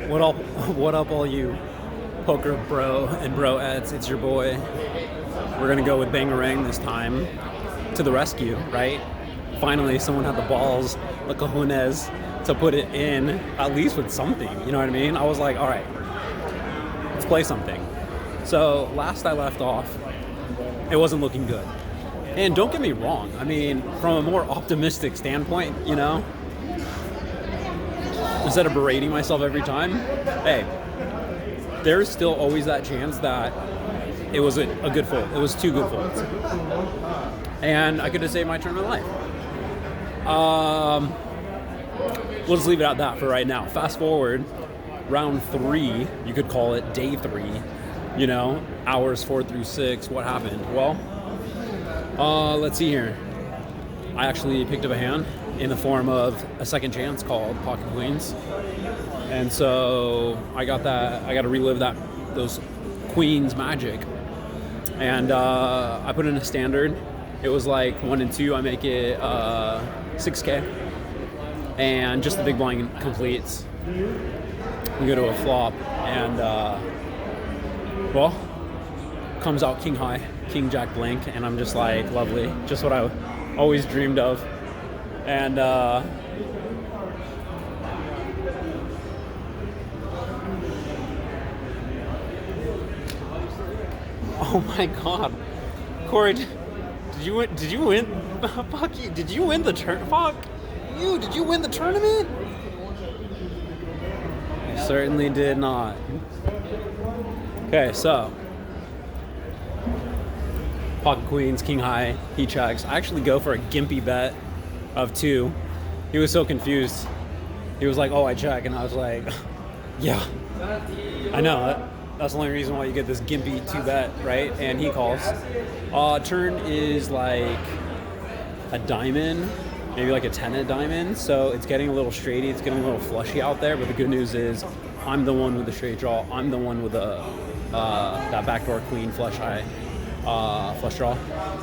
What up, all you poker bro and bro-eds? It's your boy. We're gonna go with Bangarang this time to the rescue, right? Finally, someone had the balls, the cojones, to put it in, at least with something. You know what I mean? I was like, all right, let's play something. So last I left off, it wasn't looking good. And don't get me wrong. I mean, from a more optimistic standpoint, you know, instead of berating myself every time, hey, there's still always that chance that it was a good fold. It was two good folds. And I could have saved my tournament life. We'll just leave it at that for right now. Fast forward, round 3, you could call it day 3, you know, hours 4 through 6. What happened? Well, let's see here. I actually picked up a hand in the form of a second chance called Pocket Queens. And so I got to relive those Queens magic. And I put in a standard. It was like 1 and 2. I make it 6K. And just the big blind completes. We go to a flop. And, well, comes out king high, king jack blank. And I'm just like, lovely. Just what I always dreamed of. And, oh my God, Corey, did you win? Fuck you! Did you win the Fuck you! Did you win the tournament? I certainly did not. Okay, so pocket queens, king high, he checks. I actually go for a gimpy bet of 2. He was so confused. He was like, "Oh, I check," and I was like, "Yeah, I know. That's the only reason why you get this gimpy 2 bet, right?" And he calls. Turn is like a diamond, maybe like a 10 diamond. So it's getting a little straighty. It's getting a little flushy out there. But the good news is, I'm the one with the straight draw. I'm the one with that backdoor queen flush high. Flush draw,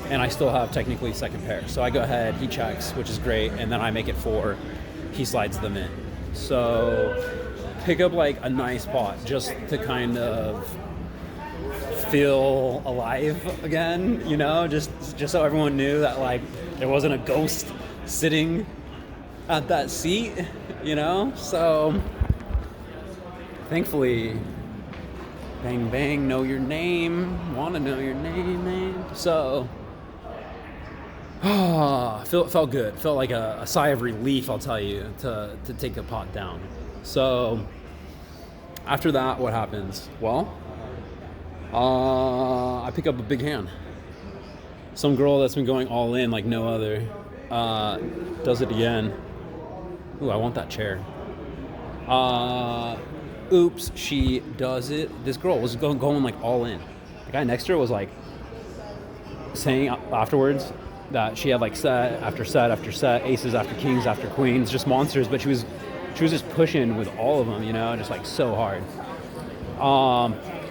and I still have technically second pair. So I go ahead, he checks, which is great, and then I make it 4. He slides them in. So pick up like a nice pot just to kind of feel alive again, you know, just so everyone knew that like there wasn't a ghost sitting at that seat, you know. So thankfully, bang bang, know your name, want to know your name, man. So, felt good. Felt like a sigh of relief, I'll tell you, to take a pot down. So, after that, what happens? Well, I pick up a big hand. Some girl that's been going all in like no other does it again. Ooh, I want that chair. Oops, she does it. This girl was going like all in. The guy next to her was like saying afterwards that she had like set after set after set, aces after kings after queens, just monsters. But she was just pushing with all of them, you know, just like so hard,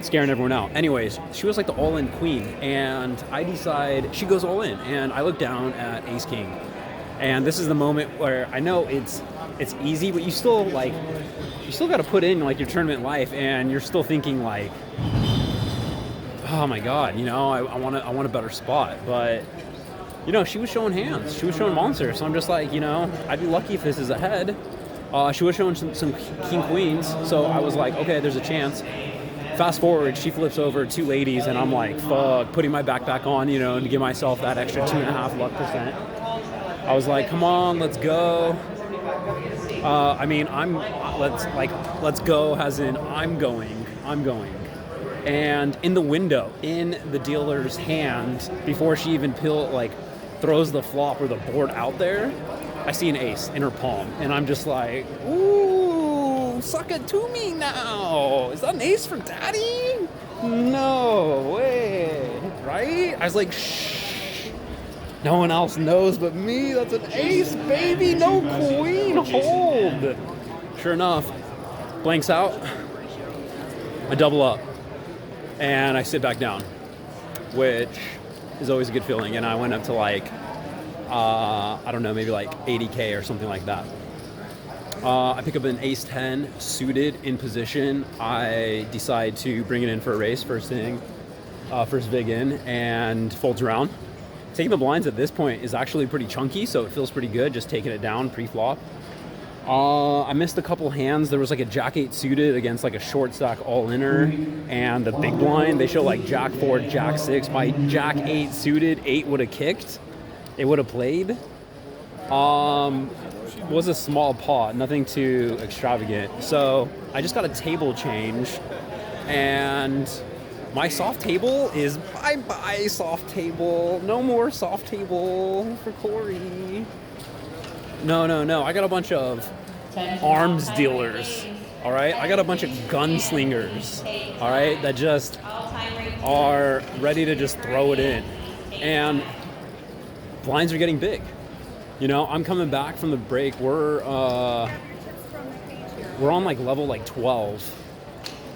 scaring everyone out. Anyways, she was like the all-in queen, and I decide she goes all in, and I look down at ace king, and this is the moment where I know it's easy, but you still got to put in like your tournament life, and you're still thinking like, oh my God, you know, I want a better spot. But you know, she was showing hands, she was showing monsters, so I'm just like, you know, I'd be lucky if this is ahead. She was showing some king queens, so I was like, okay, there's a chance. Fast forward, she flips over 2 ladies, and I'm like, fuck, putting my backpack on, you know, to give myself that extra 2.5 luck percent. I was like, come on, let's go. Let's go as in I'm going. And in the window, in the dealer's hand, before she even throws the flop or the board out there, I see an ace in her palm, and I'm just like, ooh, suck it to me now. Is that an ace for daddy? No way, right? I was like, shh. No one else knows but me. That's an ace, baby. No queen. Hold. Sure enough, blanks out. I double up, and I sit back down, which is always a good feeling. And I went up to I don't know, maybe like 80K or something like that. I pick up an ace 10 suited in position. I decide to bring it in for a raise first thing, first vig in, and folds around. Taking the blinds at this point is actually pretty chunky, so it feels pretty good just taking it down pre-flop. I missed a couple hands. There was like a jack 8 suited against like a short stack all-inner, and the big blind, they show like jack 4, jack 6. My jack 8 suited, 8 would have kicked. It would have played. Was a small pot, nothing too extravagant. So I just got a table change, and my soft table is bye-bye soft table. No more soft table for Corey. No. I got a bunch of arms dealers, all right? I got a bunch of gunslingers, all right, that just are ready to just throw it in. And blinds are getting big. You know, I'm coming back from the break. We're on like level like 12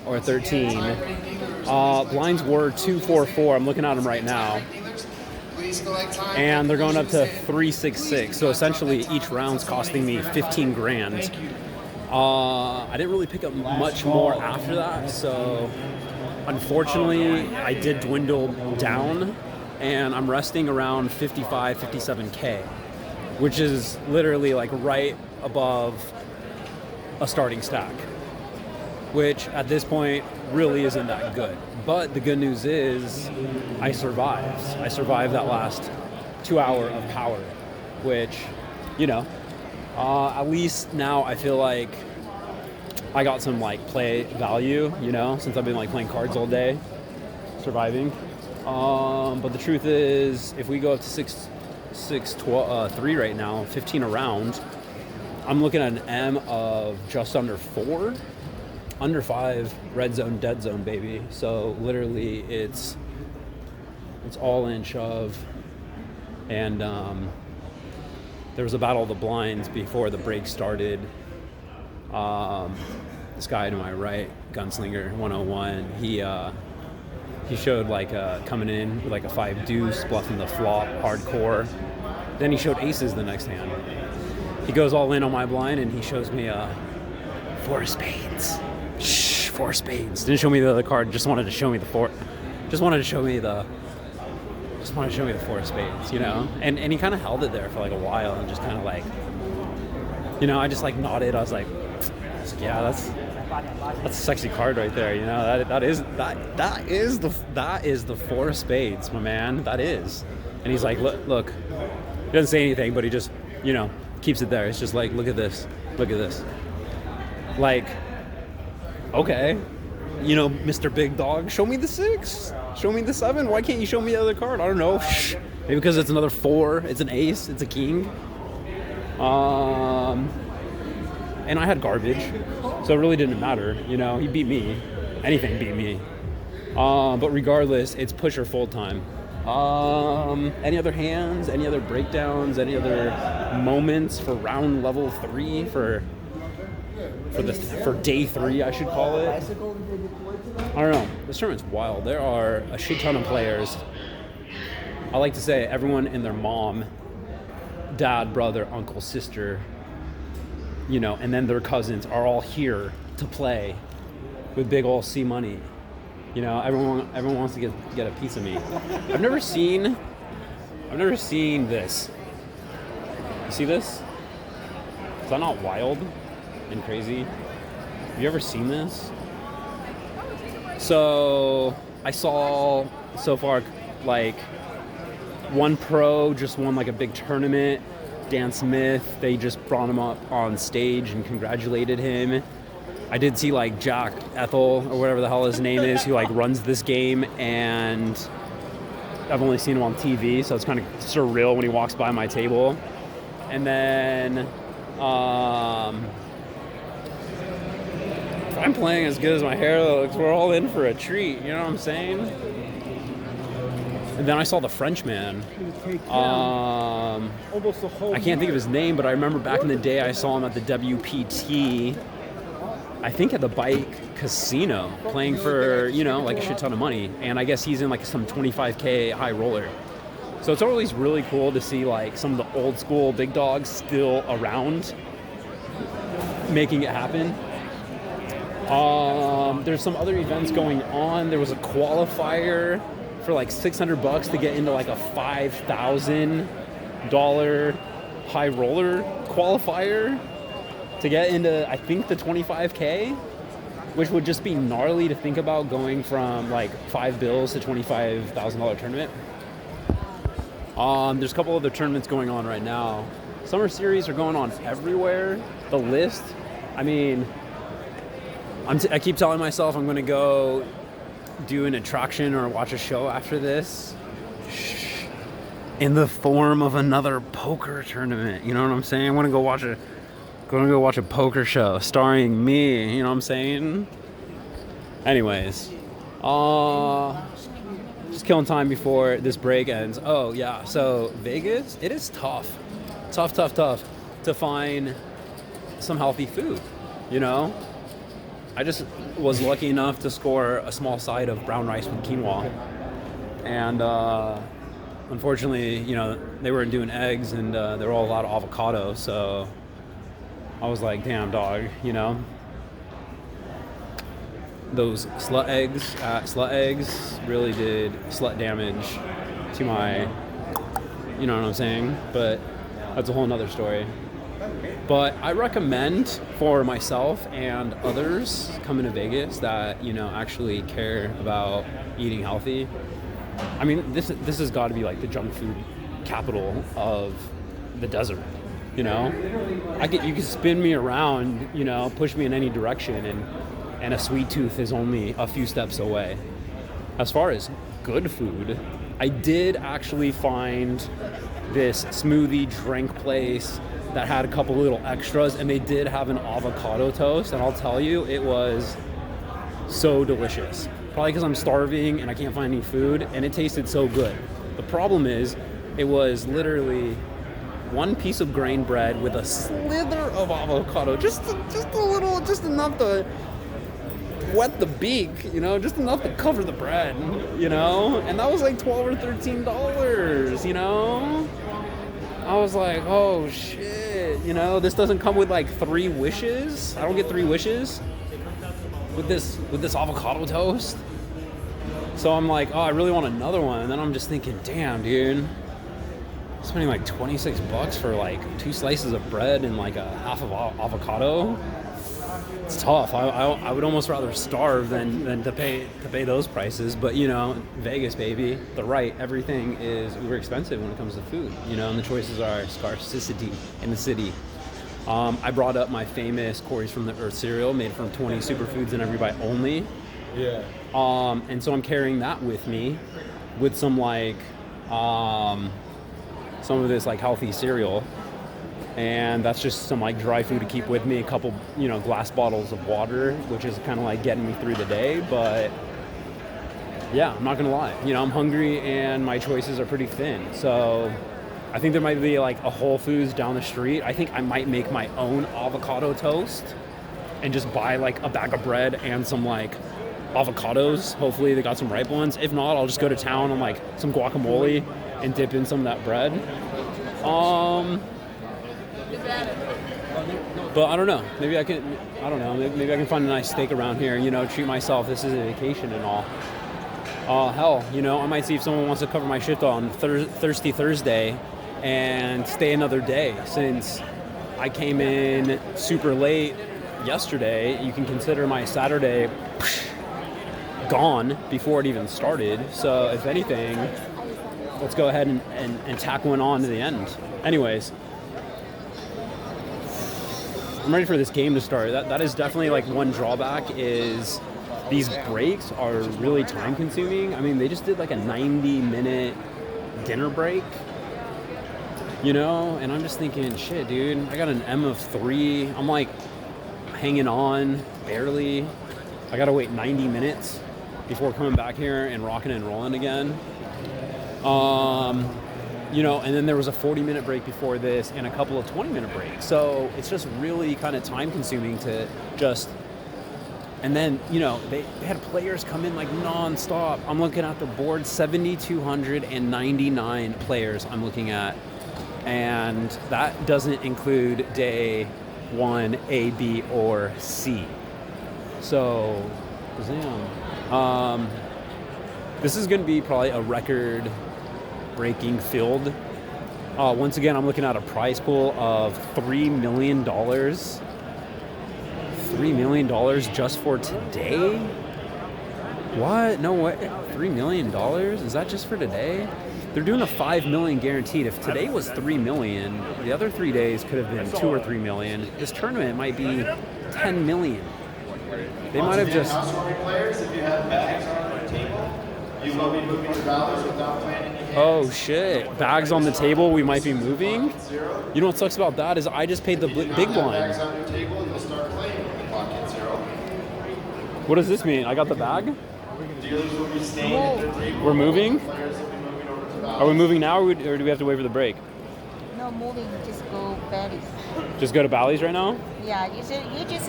or 13. Blinds were 244. I'm looking at them right now. And they're going up to 366. So essentially each round's costing me 15 grand. I didn't really pick up much more after that. So unfortunately, I did dwindle down, and I'm resting around 55, 57K, which is literally like right above a starting stack, which at this point really isn't that good. But the good news is I survived. I survived that last 2 hour of power, which, you know, at least now I feel like I got some like play value, you know, since I've been like playing cards all day, surviving. But the truth is, if we go up to 3 right now, 15 around, I'm looking at an M of just under 4. Under 5, red zone, dead zone, baby. So literally it's all in shove. And there was a battle of the blinds before the break started. This guy to my right, Gunslinger 101, he showed like coming in with like a 5 deuce, bluffing the flop, hardcore. Then he showed aces the next hand. He goes all in on my blind and he shows me 4 of spades. 4 spades. Didn't show me the other card. Just wanted to show me the 4. Just wanted to show me the 4 of spades, you know. And he kind of held it there for like a while and just kind of like, you know, I just like nodded. I was like, yeah, that's a sexy card right there, you know. That is the 4 of spades, my man. That is. And he's like, look. He doesn't say anything, but he just, you know, keeps it there. It's just like, look at this. Like, okay, you know, Mr. Big Dog, show me the 6, show me the 7. Why can't you show me the other card? I don't know. Maybe because it's another 4, it's an ace, it's a king. And I had garbage, so it really didn't matter. You know, he beat me. Anything beat me. But regardless, it's push or fold time. Any other hands? Any other breakdowns? Any other moments for round level 3 for day 3, I should call it? I don't know. This tournament's wild. There are a shit ton of players. I like to say everyone and their mom, dad, brother, uncle, sister, you know, and then their cousins are all here to play with big ol' C money. You know, everyone wants to get a piece of me. I've never seen this. You see this? Is that not wild and crazy? Have you ever seen this? So I saw so far like one pro just won like a big tournament. Dan Smith, they just brought him up on stage and congratulated him. I did see like Jack Ethel or whatever the hell his name is, who like runs this game, and I've only seen him on TV, so it's kind of surreal when he walks by my table. And then if I'm playing as good as my hair looks, we're all in for a treat, you know what I'm saying? And then I saw the Frenchman. I can't think of his name, but I remember back in the day I saw him at the WPT, I think at the Bike Casino, playing for, you know, like a shit ton of money. And I guess he's in like some 25K high roller. So it's always really cool to see like some of the old school big dogs still around. making it happen. There's some other events going on. There was a qualifier for like $600 to get into like a $5,000 high roller qualifier to get into, I think, the 25K, which would just be gnarly to think about, going from like $5 to $25,000 tournament. There's a couple other tournaments going on right now. Summer series are going on everywhere. The list, I mean, I keep telling myself I'm going to go do an attraction or watch a show after this in the form of another poker tournament. You know what I'm saying? I'm going to go watch a poker show starring me. You know what I'm saying? Anyways, just killing time before this break ends. Oh yeah, so Vegas, it is tough to find some healthy food. You know, I just was lucky enough to score a small side of brown rice with quinoa, and unfortunately, you know, they weren't doing eggs, and they were all a lot of avocado, so I was like, damn, dog, you know, those slut eggs really did slut damage to my, you know what I'm saying, but that's a whole nother story. But I recommend for myself and others coming to Vegas that, you know, actually care about eating healthy. I mean, this has got to be like the junk food capital of the desert, you know? You can spin me around, you know, push me in any direction, and a sweet tooth is only a few steps away. As far as good food, I did actually find this smoothie drink place that had a couple little extras, and they did have an avocado toast, and I'll tell you, it was so delicious. Probably because I'm starving and I can't find any food, and it tasted so good. The problem is, it was literally one piece of grain bread with a slither of avocado, just a little, just enough to wet the beak, you know, just enough to cover the bread, you know, and that was like $12 or $13, you know. I was like, oh shit, you know, this doesn't come with like 3 wishes. I don't get 3 wishes with this avocado toast. So I'm like, oh, I really want another one. And then I'm just thinking, damn, dude, spending like $26 for like 2 slices of bread and like a half of avocado. It's tough. I would almost rather starve than to pay those prices. But, you know, Vegas, baby, everything is uber expensive when it comes to food, you know, and the choices are scarcity in the city. I brought up my famous Corey's from the Earth cereal made from 20 superfoods and every bite only. Yeah. And so I'm carrying that with me with some like some of this like healthy cereal. And that's just some like dry food to keep with me, a couple, you know, glass bottles of water, which is kind of like getting me through the day. But yeah, I'm not gonna lie, you know, I'm hungry and my choices are pretty thin. So I think there might be like a Whole Foods down the street. I think I might make my own avocado toast and just buy like a bag of bread and some like avocados. Hopefully they got some ripe ones. If not, I'll just go to town on like some guacamole and dip in some of that bread. But I don't know. Maybe I can find a nice steak around here, you know, treat myself. This is a vacation and all. Hell, you know, I might see if someone wants to cover my shift on Thirsty Thursday and stay another day. Since I came in super late yesterday, you can consider my Saturday gone before it even started. So if anything, let's go ahead and tack one on to the end. Anyways, I'm ready for this game to start. That is definitely like one drawback, is these breaks are really time consuming. I mean, they just did like a 90-minute dinner break, you know, and I'm just thinking, shit, dude, I got an M of 3. I'm like hanging on barely. I gotta wait 90 minutes before coming back here and rocking and rolling again. You know, and then there was a 40-minute break before this and a couple of 20-minute breaks. So it's just really kind of time-consuming to just... And then, you know, they had players come in like nonstop. I'm looking at the board, 7,299 players I'm looking at. And that doesn't include day 1, A, B, or C. So, this is going to be probably a record-breaking field. Once again, I'm looking at a prize pool of $3 million. $3 million just for today? What? No way. $3 million? Is that just for today? They're doing a $5 million guaranteed. If today was $3 million, the other 3 days could have been $2 or $3 million. This tournament might be $10 million. They might have just. Players, if you have bags on your table, you will be moving your dollars without planning ahead. Oh shit! Bags on the table. We might be moving. You know what sucks about that is I just paid the big blind. Bags on your table, you'll start playing when the clock hits 0. What does this mean? I got the bag. Dealers will be staying at their table. We're moving. Players will be moving over to the Are we moving now, or do we have to wait for the break? No moving, just go Bally's. Just go to Bally's right now. Yeah, you just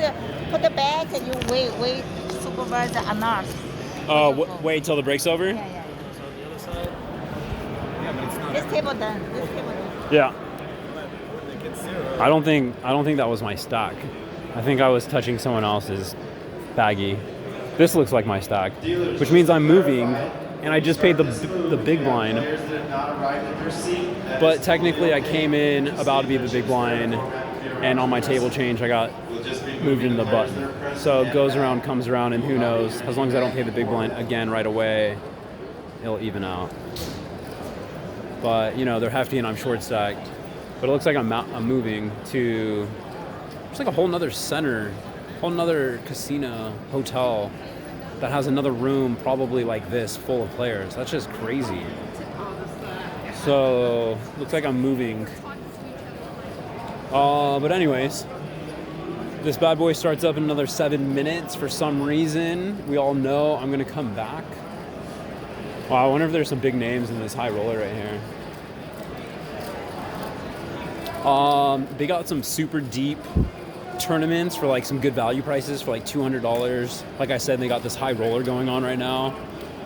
put the bag and you wait. Supervisor announce. Wait till the break's over. Yeah. This table done. Yeah. I don't think that was my stack. I think I was touching someone else's baggie. This looks like my stack, which means I'm moving, and I just paid the big blind. But technically, I came in about to be the big blind, and on my table change, I got moved into the button. So it goes around, comes around, and who knows? As long as I don't pay the big blind again right away, it'll even out. But, you know, they're hefty and I'm short stacked. But it looks like I'm moving to, it's like a whole nother center, whole nother casino, hotel that has another room probably like this full of players. That's just crazy. So, looks like I'm moving. But anyways, this bad boy starts up in another 7 minutes for some reason. We all know I'm gonna come back. Wow, I wonder if there's some big names in this high roller right here. They got some super deep tournaments for like some good value prices for like $200. Like I said, they got this high roller going on right now.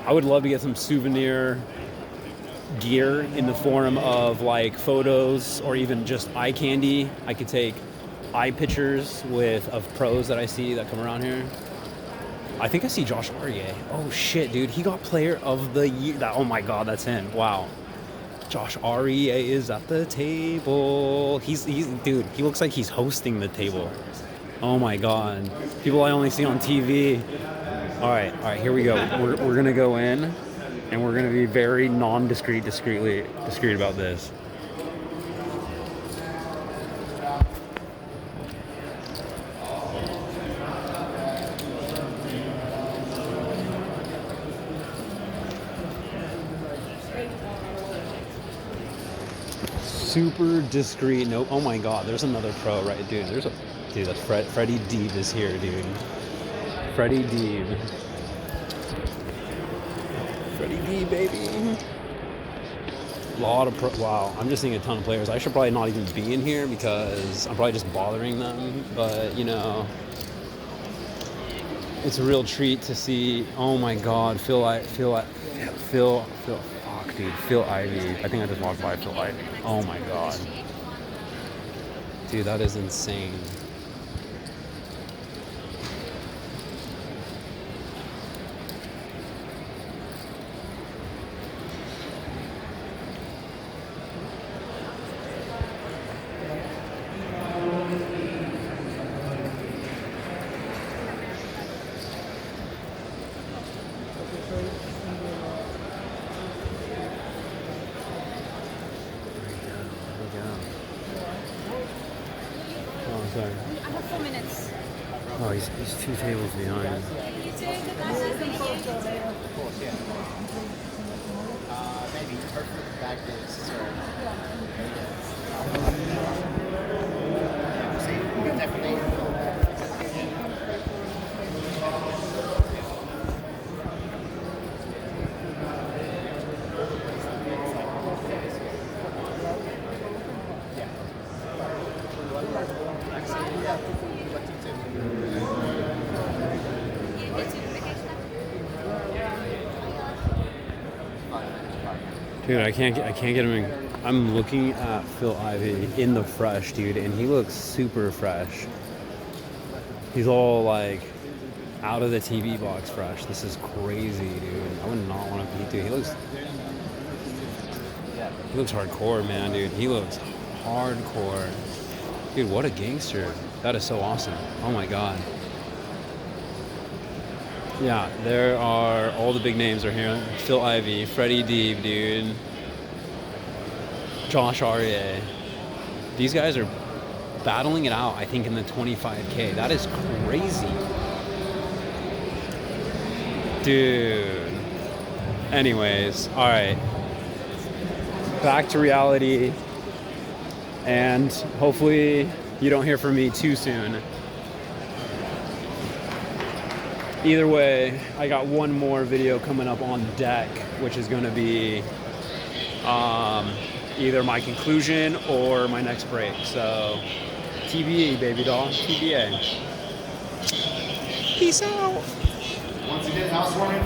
I would love to get some souvenir gear in the form of like photos or even just eye candy. I could take eye pictures of pros that I see that come around here. I think I see Josh Aryeh. Oh shit, dude, he got player of the year. Oh my god, that's him. Wow. Josh Aryeh is at the table. He's dude, he looks like he's hosting the table. Oh my god. People I only see on TV. All right, here we go. We're gonna go in, and we're gonna be very discreet about this. Super discreet. No, oh my god, there's another pro, right, dude? That's Freddy D is here, dude. Freddy D. Freddy D, baby. Lot of pro. Wow, I'm just seeing a ton of players. I should probably not even be in here because I'm probably just bothering them. But you know, it's a real treat to see. Oh my god, Phil. Fuck, dude, Phil Ivey. I think I just walked by Phil Ivey. Oh my god, dude, that is insane. Sorry. I have 4 minutes. Oh, he's 2 tables behind. Maybe perfect back days. Definitely. Dude, I can't get him in I'm looking at Phil Ivey in the fresh, dude, and he looks super fresh. He's all like out of the TV box fresh. This is crazy, dude. I would not want to beat, dude. He looks hardcore, man, dude. He looks hardcore. Dude, what a gangster. That is so awesome. Oh my God. Yeah, there are, all the big names are here. Phil Ivey, Freddy D, dude. Josh Aryeh. These guys are battling it out, I think, in the 25K. That is crazy. Dude. Anyways, all right. Back to reality. And hopefully you don't hear from me too soon. Either way, I got one more video coming up on deck, which is going to be either my conclusion or my next break. So, TBA, baby doll. TBA. Peace out. Once again, housewarming.